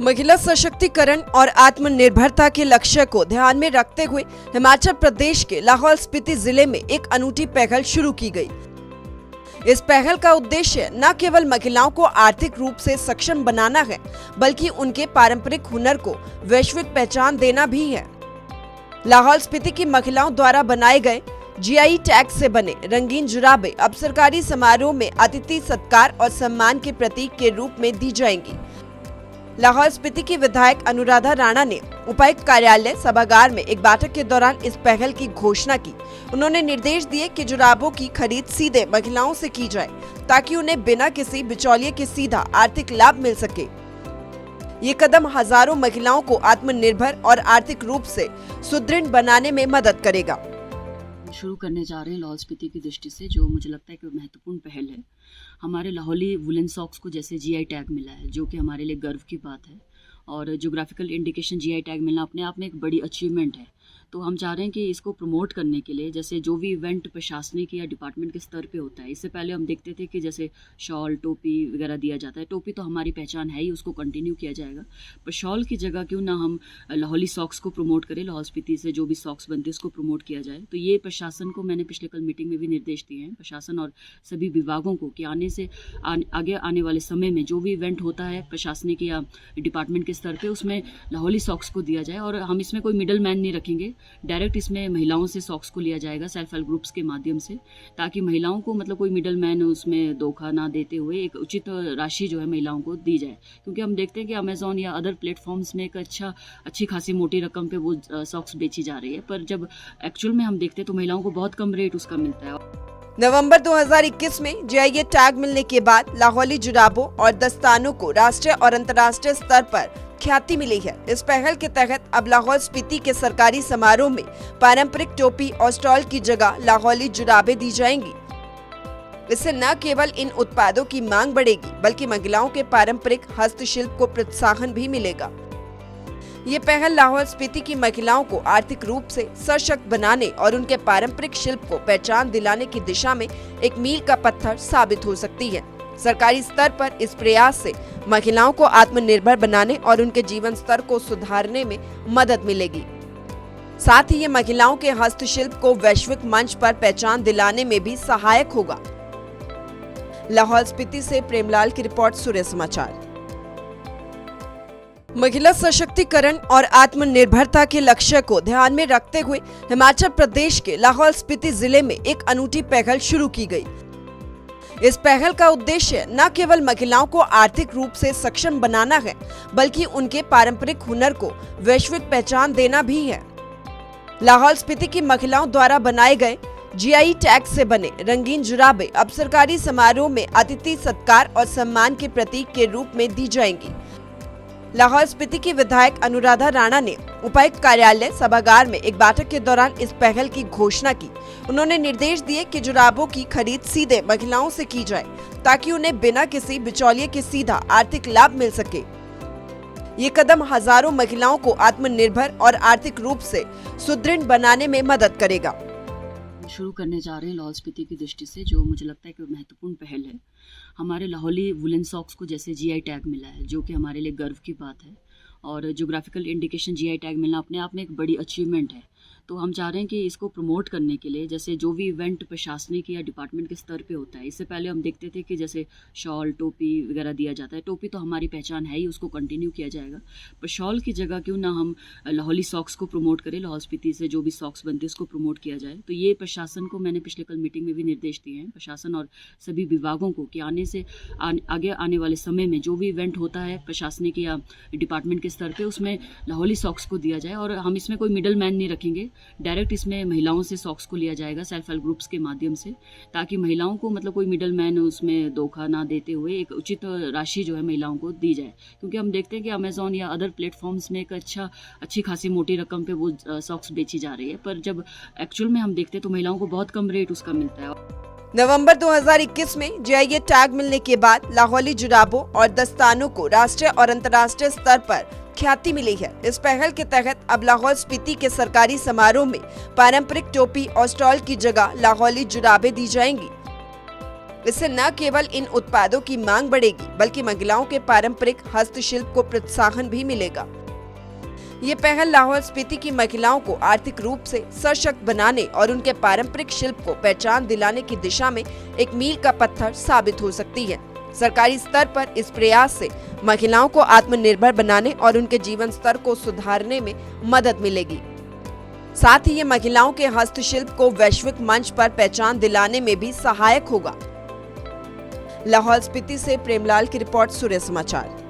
महिला सशक्तिकरण और आत्मनिर्भरता के लक्ष्य को ध्यान में रखते हुए हिमाचल प्रदेश के लाहौल स्पीति जिले में एक अनूठी पहल शुरू की गई। इस पहल का उद्देश्य न केवल महिलाओं को आर्थिक रूप से सक्षम बनाना है, बल्कि उनके पारंपरिक हुनर को वैश्विक पहचान देना भी है। लाहौल स्पीति की महिलाओं द्वारा बनाए गए जीआई टैग से बने रंगीन जुराबे अब सरकारी समारोह में अतिथि सत्कार और सम्मान के प्रतीक के रूप में दी जाएंगी। लाहौल स्पीति की विधायक अनुराधा राणा ने उपायुक्त कार्यालय सभागार में एक बैठक के दौरान इस पहल की घोषणा की। उन्होंने निर्देश दिए कि जुराबों की खरीद सीधे महिलाओं से की जाए, ताकि उन्हें बिना किसी बिचौलिए के सीधा आर्थिक लाभ मिल सके। ये कदम हजारों महिलाओं को आत्मनिर्भर और आर्थिक रूप से सुदृढ़ बनाने में मदद करेगा। शुरू करने जा रहे हैं लाहौल स्पीति की दृष्टि से, जो मुझे लगता है कि महत्वपूर्ण पहल है। हमारे लाहौली वुलन सॉक्स को जैसे जीआई टैग मिला है, जो कि हमारे लिए गर्व की बात है, और ज्योग्राफिकल इंडिकेशन जीआई टैग मिलना अपने आप में एक बड़ी अचीवमेंट है। तो हम चाह रहे हैं कि इसको प्रमोट करने के लिए जैसे जो भी इवेंट प्रशासनिक या डिपार्टमेंट के स्तर पे होता है, इससे पहले हम देखते थे कि जैसे शॉल, टोपी वगैरह दिया जाता है। टोपी तो हमारी पहचान है ही, उसको कंटिन्यू किया जाएगा, पर शॉल की जगह क्यों ना हम लाहौली सॉक्स को प्रमोट करें। लाहौल स्पीति से जो भी सॉक्स बनते हैं उसको प्रमोट किया जाए। तो ये प्रशासन को मैंने पिछले कल मीटिंग में भी निर्देश दिए हैं, प्रशासन और सभी विभागों को, कि आगे आने वाले समय में जो भी इवेंट होता है प्रशासनिक या डिपार्टमेंट के स्तर पर, उसमें लाहौली सॉक्स को दिया जाए। और हम इसमें कोई मिडल मैन नहीं रखेंगे, डायरेक्ट इसमें महिलाओं से सॉक्स को लिया जाएगा सेल्फ हेल्प ग्रुप्स के माध्यम से, ताकि महिलाओं को कोई मिडल मैन उसमें धोखा ना देते हुए एक उचित राशि जो है महिलाओं को दी जाए। क्योंकि हम देखते हैं कि अमेजोन या अदर प्लेटफॉर्म्स में एक अच्छी खासी मोटी रकम पे वो सॉक्स बेची जा रही है, पर जब एक्चुअल में हम देखते हैं तो महिलाओं को बहुत कम रेट उसका मिलता है। नवंबर 2021 में जीआई टैग मिलने के बाद लाहौली जुराबों और दस्तानों को राष्ट्रीय और अंतर्राष्ट्रीय स्तर पर ख्याति मिली है। इस पहल के तहत अब लाहौल स्पीति के सरकारी समारोह में पारंपरिक टोपी और स्टॉल की जगह लाहौली जुराबे दी जाएंगी। इससे न केवल इन उत्पादों की मांग बढ़ेगी, बल्कि महिलाओं के पारंपरिक हस्तशिल्प को प्रोत्साहन भी मिलेगा। ये पहल लाहौल स्पीति की महिलाओं को आर्थिक रूप से सशक्त बनाने और उनके पारंपरिक शिल्प को पहचान दिलाने की दिशा में एक मील का पत्थर साबित हो सकती है। सरकारी स्तर पर इस प्रयास से महिलाओं को आत्मनिर्भर बनाने और उनके जीवन स्तर को सुधारने में मदद मिलेगी। साथ ही ये महिलाओं के हस्तशिल्प को वैश्विक मंच पर पहचान दिलाने में भी सहायक होगा। लाहौल स्पीति से प्रेमलाल की रिपोर्ट, सूर्य समाचार। महिला सशक्तिकरण और आत्मनिर्भरता के लक्ष्य को ध्यान में रखते हुए हिमाचल प्रदेश के लाहौल स्पीति जिले में एक अनूठी पहल शुरू की गई। इस पहल का उद्देश्य न केवल महिलाओं को आर्थिक रूप से सक्षम बनाना है, बल्कि उनके पारंपरिक हुनर को वैश्विक पहचान देना भी है। लाहौल स्पीति की महिलाओं द्वारा बनाए गए जीआई टैग से बने रंगीन जुराबे अब सरकारी समारोह में अतिथि सत्कार और सम्मान के प्रतीक के रूप में दी जाएंगी। लाहौल स्पीति की विधायक अनुराधा राणा ने उपायुक्त कार्यालय सभागार में एक बैठक के दौरान इस पहल की घोषणा की। उन्होंने निर्देश दिए कि जुराबों की खरीद सीधे महिलाओं से की जाए, ताकि उन्हें बिना किसी बिचौलिए के सीधा आर्थिक लाभ मिल सके। ये कदम हजारों महिलाओं को आत्मनिर्भर और आर्थिक रूप से सुदृढ़ बनाने में मदद करेगा। शुरू करने जा रहे हैं लाहौल स्पीति की दृष्टि से, जो मुझे लगता है कि महत्वपूर्ण पहल है। हमारे लाहौली वुलन सॉक्स को जैसे जीआई टैग मिला है, जो कि हमारे लिए गर्व की बात है, और ज्योग्राफिकल इंडिकेशन जीआई टैग मिलना अपने आप में एक बड़ी अचीवमेंट है। तो हम चाह रहे हैं कि इसको प्रमोट करने के लिए जैसे जो भी इवेंट प्रशासनिक या डिपार्टमेंट के स्तर पे होता है, इससे पहले हम देखते थे कि जैसे शॉल, टोपी वगैरह दिया जाता है। टोपी तो हमारी पहचान है ही, उसको कंटिन्यू किया जाएगा, पर शॉल की जगह क्यों ना हम लाहौली सॉक्स को प्रमोट करें। लाहौल स्पीति से जो भी सॉक्स बनते हैं उसको प्रमोट किया जाए। तो ये प्रशासन को मैंने पिछले कल मीटिंग में भी निर्देश दिए हैं, प्रशासन और सभी विभागों को, कि आगे आने वाले समय में जो भी इवेंट होता है प्रशासनिक या डिपार्टमेंट के स्तर पर, उसमें लाहौली सॉक्स को दिया जाए। और हम इसमें कोई मिडल मैन नहीं रखेंगे, डायरेक्ट इसमें महिलाओं से सॉक्स को लिया जाएगा सेल्फ हेल्प ग्रुप्स के माध्यम से, ताकि महिलाओं को कोई मिडल मैन उसमें धोखा ना देते हुए एक उचित राशि जो है महिलाओं को दी जाए। क्योंकि हम देखते हैं कि अमेजोन या अदर प्लेटफॉर्म्स में एक अच्छी खासी मोटी रकम पे वो सॉक्स बेची जा रही है, पर जब एक्चुअल में हम देखते हैं तो महिलाओं को बहुत कम रेट उसका मिलता है। नवंबर 2021 में जीआई टैग मिलने के बाद लाहौली जुराबों और दस्तानों को राष्ट्रीय और अंतर्राष्ट्रीय स्तर पर ख्याति मिली है। इस पहल के तहत अब लाहौल स्पीति के सरकारी समारोह में पारंपरिक टोपी और स्टॉल की जगह लाहौली जुराबे दी जाएंगी। इससे न केवल इन उत्पादों की मांग बढ़ेगी बल्कि महिलाओं के पारंपरिक हस्तशिल्प को प्रोत्साहन भी मिलेगा। ये पहल लाहौल स्पीति की महिलाओं को आर्थिक रूप से सशक्त बनाने और उनके पारंपरिक शिल्प को पहचान दिलाने की दिशा में एक मील का पत्थर साबित हो सकती है। सरकारी स्तर पर इस प्रयास से महिलाओं को आत्मनिर्भर बनाने और उनके जीवन स्तर को सुधारने में मदद मिलेगी। साथ ही ये महिलाओं के हस्तशिल्प को वैश्विक मंच पर पहचान दिलाने में भी सहायक होगा। लाहौल स्पीति से प्रेमलाल की रिपोर्ट, सूर्य समाचार।